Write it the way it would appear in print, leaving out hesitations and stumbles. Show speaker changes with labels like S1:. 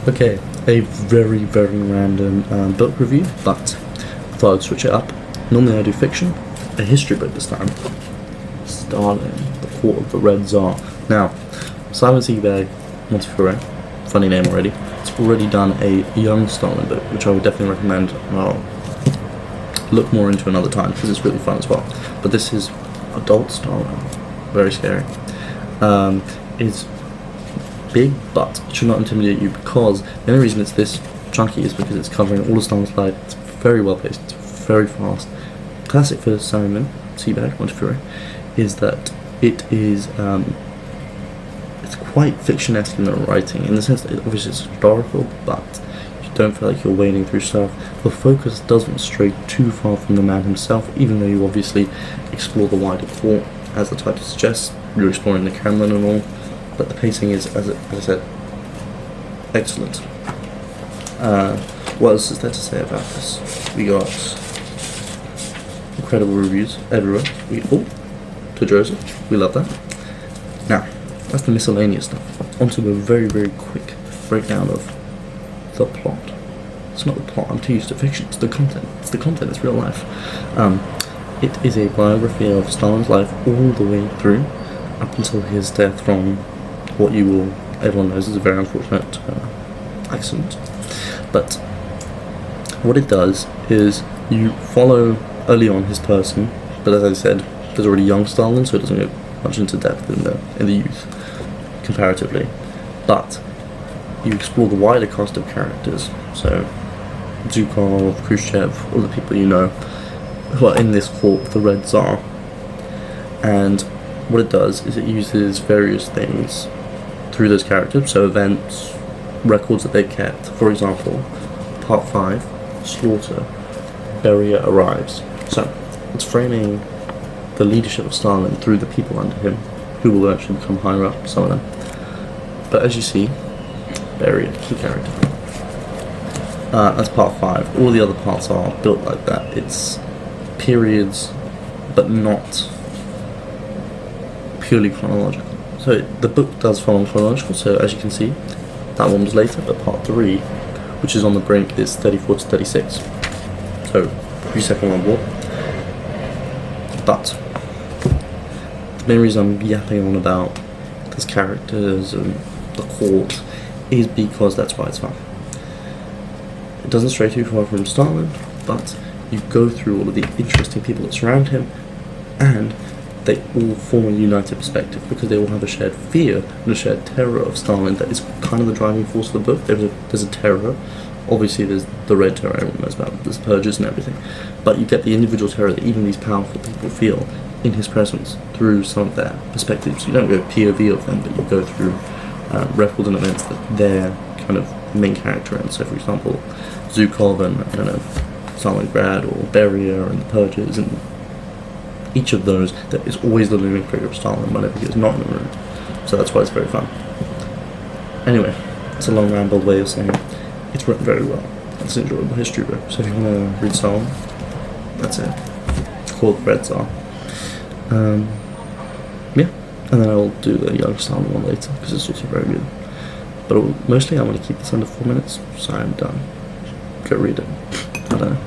S1: Okay, a very, very random book review, but I thought I'd switch it up. Normally I do fiction, a history book this time. Stalin, the Court of the Red Tsar. Now, Simon Sebag Montefiore, funny name already, has already done a young Stalin book, which I would definitely recommend. I'll look more into another time because it's really fun as well. But this is adult Stalin, very scary. It's big, but it should not intimidate you, because the only reason it's this chunky is because it's covering all of Stalin's life. It's very well paced, it's very fast. Classic for Simon Sebag Montefiore is that it is it's quite fiction-esque in the writing, in the sense that obviously it's historical, but you don't feel like you're wading through stuff. The focus doesn't stray too far from the man himself, even though you obviously explore the wider court, as the title suggests. You're exploring the Kremlin and all, but the pacing is, as I said, excellent. What else is there to say about this? We got incredible reviews everywhere. To Joseph, we love that. Now, that's the miscellaneous stuff. Onto a very, very quick breakdown of the plot. It's not the plot, I'm too used to fiction, it's the content. It's the content, it's real life. It is a biography of Stalin's life all the way through, up until his death from what everyone knows is a very unfortunate accident. But what it does is you follow early on his person, but as I said, there's already young Stalin, so it doesn't go much into depth in the youth comparatively. But you explore the wider cast of characters, so Zhukov, Khrushchev, all the people you know who are in this court, the Red Tsar. And what it does is it uses various things through those characters, so events, records that they kept. For example, part 5, Slaughter, Beria arrives. So it's framing the leadership of Stalin through the people under him, who will actually become higher up, some of them. But as you see, Beria, key character. That's part 5. All the other parts are built like that. It's periods, but not purely chronological. So the book does follow chronological, so as you can see, that one was later, but part 3, which is on the brink, is 34 to 36. So, pre-Second World War. But the main reason I'm yapping on about these characters and the court is because that's why it's fun. It doesn't stray too far from Stalin, but you go through all of the interesting people that surround him, and they all form a united perspective because they all have a shared fear and a shared terror of Stalin that is kind of the driving force of the book. There's a terror. Obviously there's the Red Terror everyone knows about, there's purges and everything, but you get the individual terror that even these powerful people feel in his presence through some of their perspectives. You don't go POV of them, but you go through records and events that they're kind of main character in. So for example, Zhukov and, I don't know, Stalingrad, or Beria and the purges, and each of those, that is always the looming figure of Stalin whenever he is not in the room. So that's why it's very fun. Anyway, it's a long rambled way of saying it's written very well. It's an enjoyable history book. So if you want to read Stalin, that's it. It's called Red Tsar. Yeah, and then I'll do the young Stalin one later because it's also very good. But mostly I want to keep this under 4 minutes, so I'm done. Go read it. I don't know.